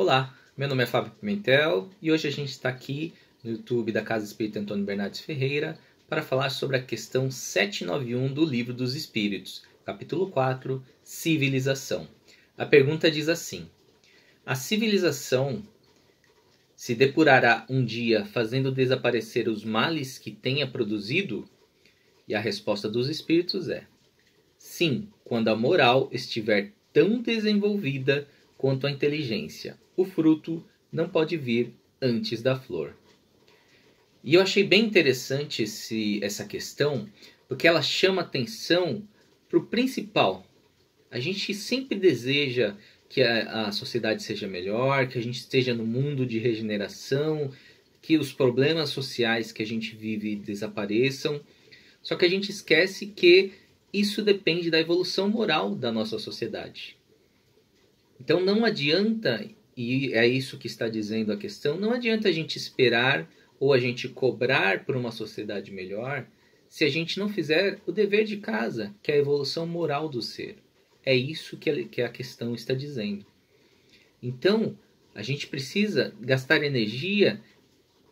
Olá, meu nome é Fábio Pimentel e hoje a gente está aqui no YouTube da Casa Espírita Antônio Bernardes Ferreira para falar sobre a questão 791 do Livro dos Espíritos, capítulo 4, Civilização. A pergunta diz assim: a civilização se depurará um dia fazendo desaparecer os males que tenha produzido? E a resposta dos espíritos é: sim, quando a moral estiver tão desenvolvida quanto a inteligência. O fruto não pode vir antes da flor. E eu achei bem interessante essa questão, porque ela chama atenção para o principal. A gente sempre deseja que a sociedade seja melhor, que a gente esteja no mundo de regeneração, que os problemas sociais que a gente vive desapareçam. Só que a gente esquece que isso depende da evolução moral da nossa sociedade. Então não adianta, e é isso que está dizendo a questão, não adianta a gente esperar ou a gente cobrar por uma sociedade melhor se a gente não fizer o dever de casa, que é a evolução moral do ser. É isso que a questão está dizendo. Então, a gente precisa gastar energia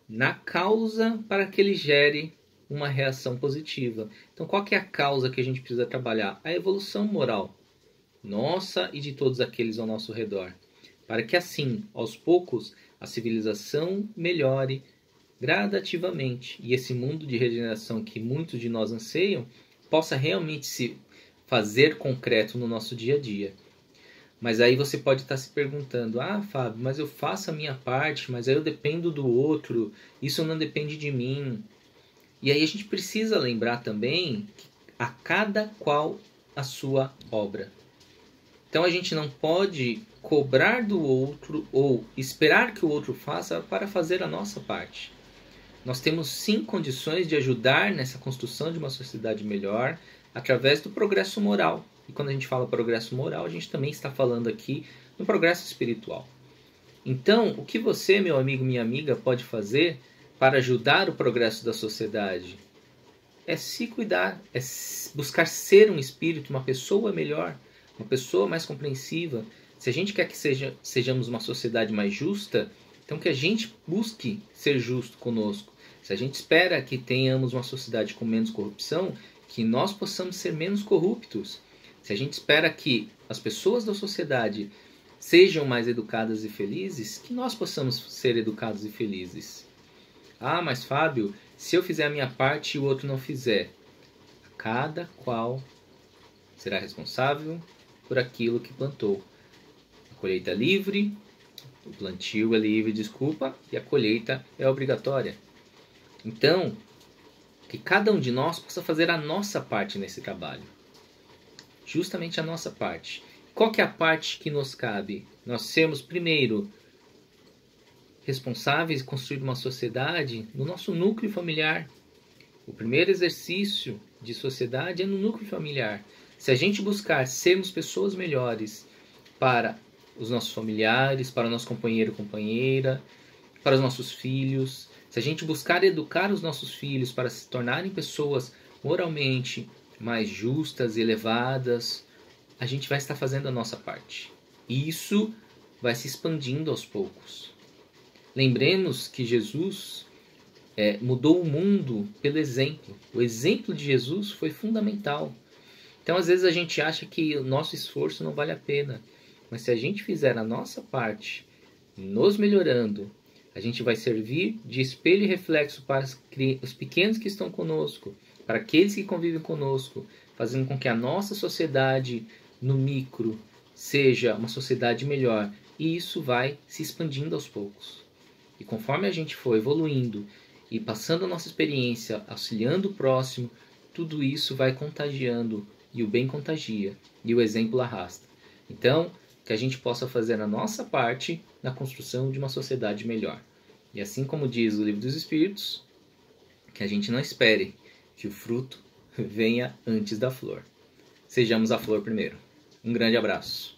na causa para que ele gere uma reação positiva. Então, qual que é a causa que a gente precisa trabalhar? A evolução moral nossa e de todos aqueles ao nosso redor, para que assim, aos poucos, a civilização melhore gradativamente e esse mundo de regeneração que muitos de nós anseiam possa realmente se fazer concreto no nosso dia a dia. Mas aí você pode estar se perguntando: ah, Fábio, mas eu faço a minha parte, mas aí eu dependo do outro, isso não depende de mim. E aí a gente precisa lembrar também que a cada qual a sua obra. Então a gente não pode cobrar do outro ou esperar que o outro faça para fazer a nossa parte. Nós temos sim condições de ajudar nessa construção de uma sociedade melhor através do progresso moral. E quando a gente fala progresso moral, a gente também está falando aqui no progresso espiritual. Então, o que você, meu amigo, minha amiga, pode fazer para ajudar o progresso da sociedade? É se cuidar, é buscar ser um espírito, uma pessoa melhor, uma pessoa mais compreensiva. Se a gente quer que sejamos uma sociedade mais justa, então que a gente busque ser justo conosco. Se a gente espera que tenhamos uma sociedade com menos corrupção, que nós possamos ser menos corruptos. Se a gente espera que as pessoas da sociedade sejam mais educadas e felizes, que nós possamos ser educados e felizes. Ah, mas Fábio, se eu fizer a minha parte e o outro não fizer, cada qual será responsável por aquilo que plantou. A colheita é livre, o plantio é livre, desculpa, e a colheita é obrigatória. Então, que cada um de nós possa fazer a nossa parte nesse trabalho. Justamente a nossa parte. Qual que é a parte que nos cabe? Nós sermos, primeiro, responsáveis de construir uma sociedade no nosso núcleo familiar. O primeiro exercício de sociedade é no núcleo familiar. Se a gente buscar sermos pessoas melhores para os nossos familiares, para o nosso companheiro ou companheira, para os nossos filhos, se a gente buscar educar os nossos filhos para se tornarem pessoas moralmente mais justas e elevadas, a gente vai estar fazendo a nossa parte. E isso vai se expandindo aos poucos. Lembremos que Jesus mudou o mundo pelo exemplo. O exemplo de Jesus foi fundamental. Então, às vezes, a gente acha que o nosso esforço não vale a pena. Mas se a gente fizer a nossa parte, nos melhorando, a gente vai servir de espelho e reflexo para os pequenos que estão conosco, para aqueles que convivem conosco, fazendo com que a nossa sociedade, no micro, seja uma sociedade melhor. E isso vai se expandindo aos poucos. E conforme a gente for evoluindo e passando a nossa experiência, auxiliando o próximo, tudo isso vai contagiando. E o bem contagia, e o exemplo arrasta. Então, que a gente possa fazer a nossa parte na construção de uma sociedade melhor. E assim como diz o Livro dos Espíritos, que a gente não espere que o fruto venha antes da flor. Sejamos a flor primeiro. Um grande abraço.